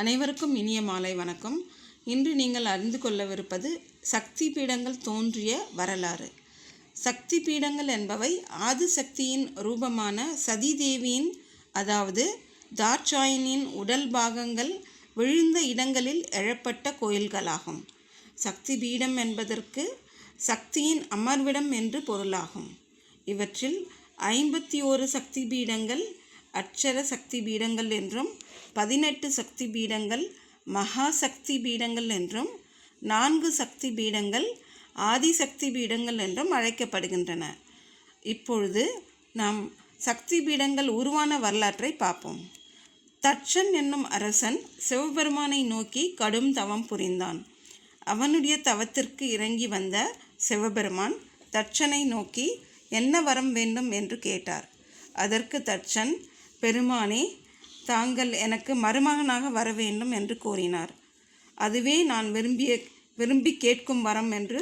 அனைவருக்கும் இனிய மாலை வணக்கம். இன்று நீங்கள் அறிந்து கொள்ளவிருப்பது சக்தி பீடங்கள் தோன்றிய வரலாறு. சக்தி பீடங்கள் என்பவை ஆதிசக்தியின் ரூபமான சதிதேவியின் அதாவது தாட்சாயினியின் உடல் பாகங்கள் விழுந்த இடங்களில் எழப்பட்ட கோயில்களாகும். சக்தி பீடம் என்பதற்கு சக்தியின் அமர்விடம் என்று பொருளாகும். இவற்றில் 51 சக்தி பீடங்கள் அட்சர சக்தி பீடங்கள் என்றும் 18 சக்தி பீடங்கள் மகா சக்தி பீடங்கள் என்றும் 4 சக்தி பீடங்கள் ஆதிசக்தி பீடங்கள் என்றும் அழைக்கப்படுகின்றன. இப்பொழுது நாம் சக்தி பீடங்கள் உருவான வரலாற்றை பார்ப்போம். தட்சன் என்னும் அரசன் சிவபெருமானை நோக்கி கடும் தவம் புரிந்தான். அவனுடைய தவத்திற்கு இறங்கி வந்த சிவபெருமான் தட்சனை நோக்கி என்ன வரம் வேண்டும் என்று கேட்டார். அதற்கு தட்சன், பெருமானே, தாங்கள் எனக்கு மருமகனாக வர வேண்டும் என்று கூறினார். அதுவே நான் விரும்பி கேட்கும் வரம் என்று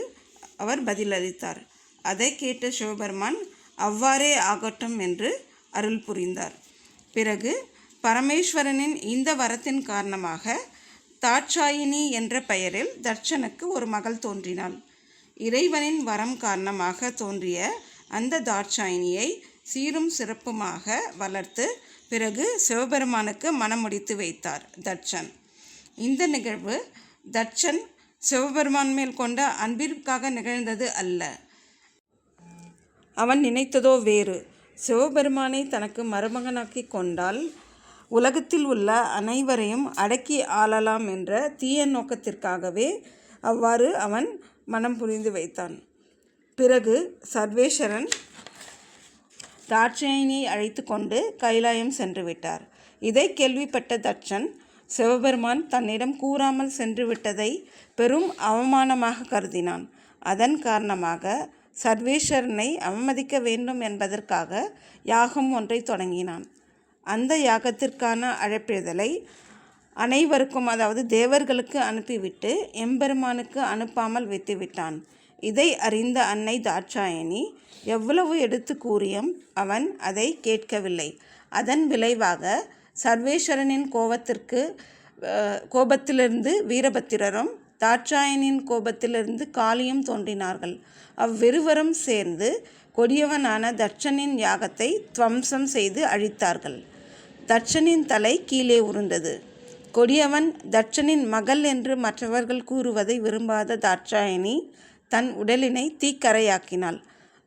அவர் பதிலளித்தார். அதை கேட்ட சிவபெருமான் அவ்வாறே ஆகட்டும் என்று அருள் புரிந்தார். பிறகு பரமேஸ்வரனின் இந்த வரத்தின் காரணமாக தாட்சாயினி என்ற பெயரில் தட்சனுக்கு ஒரு மகள் தோன்றினாள். இறைவனின் வரம் காரணமாக தோன்றிய அந்த தாட்சாயினியை சீரும் சிறப்புமாக வளர்த்து பிறகு சிவபெருமானுக்கு மனம் முடித்து வைத்தார் தட்சன். இந்த நிகழ்வு தட்சன் சிவபெருமான் மேல் கொண்ட அன்பிற்காக நிகழ்ந்தது அல்ல. அவன் நினைத்ததோ வேறு. சிவபெருமானை தனக்கு மருமகனாக்கி கொண்டால் உலகத்தில் உள்ள அனைவரையும் அடக்கி ஆளலாம் என்ற தீய நோக்கத்திற்காகவே அவ்வாறு அவன் மனம் புரிந்து வைத்தான். பிறகு சர்வேஸ்வரன் தாட்சாயினியை அழைத்து கொண்டு கைலாயம் சென்று விட்டார். இதை கேள்விப்பட்ட தட்சன் சிவபெருமான் தன்னிடம் கூறாமல் சென்று விட்டதை பெரும் அவமானமாக கருதினான். அதன் காரணமாக சர்வேஸ்வரனை அவமதிக்க வேண்டும் என்பதற்காக யாகம் ஒன்றை தொடங்கினான். அந்த யாகத்திற்கான அழைப்பிதழை அனைவருக்கும், அதாவது தேவர்களுக்கு அனுப்பிவிட்டு எம்பெருமானுக்கு அனுப்பாமல் விட்டுவிட்டான். இதை அறிந்த அன்னை தாட்சாயணி எவ்வளவு எடுத்து கூறியும் அவன் அதை கேட்கவில்லை. அதன் விளைவாக சர்வேஸ்வரனின் கோபத்திலிருந்து வீரபத்திரரும் தாட்சாயனின் கோபத்திலிருந்து காளியும் தோன்றினார்கள். அவ்விருவரும் சேர்ந்து கொடியவனான தட்சனின் யாகத்தை துவம்சம் செய்து அழித்தார்கள். தட்சனின் தலை கீழே உருண்டது. கொடியவன் தட்சனின் மகள் என்று மற்றவர்கள் கூறுவதை விரும்பாத தாட்சாயணி தன் உடலினை தீக்கரையாக்கினாள்.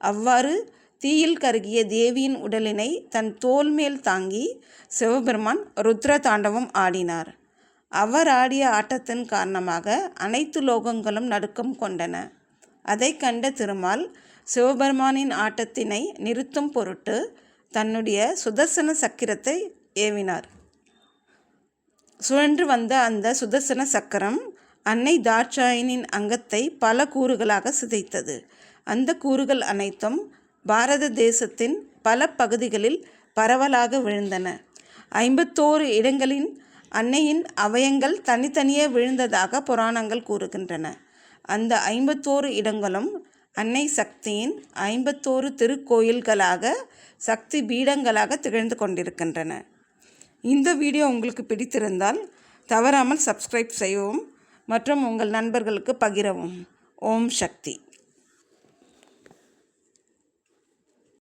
அவ்வாறு தீயில் கருகிய தேவியின் உடலினை தன் தோல் மேல் தாங்கி சிவபெருமான் ருத்ர தாண்டவம் ஆடினார். அவர் ஆடிய ஆட்டத்தின் காரணமாக அனைத்து லோகங்களும் நடுக்கம் கொண்டன. அதை கண்ட திருமால் சிவபெருமானின் ஆட்டத்தினை நிறுத்தும் பொருட்டு தன்னுடைய சுதர்சன சக்கரத்தை ஏவினார். சுழன்று வந்த அந்த சுதர்சன சக்கரம் அன்னை தாட்சாயனின் அங்கத்தை பல கூறுகளாக சிதைத்தது. அந்த கூறுகள் அனைத்தும் பாரத தேசத்தின் பல பகுதிகளில் பரவலாக விழுந்தன. 51 இடங்களின் அன்னையின் அவயங்கள் தனித்தனியே விழுந்ததாக புராணங்கள் கூறுகின்றன. அந்த 51 இடங்களும் அன்னை சக்தியின் 51 திருக்கோயில்களாக, சக்தி பீடங்களாக திகழ்ந்து கொண்டிருக்கின்றன. இந்த வீடியோ உங்களுக்கு பிடித்திருந்தால் தவறாமல் சப்ஸ்கிரைப் செய்யவும் மற்றும் உங்கள் நண்பர்களுக்கு பகிரவும். ஓம் சக்தி.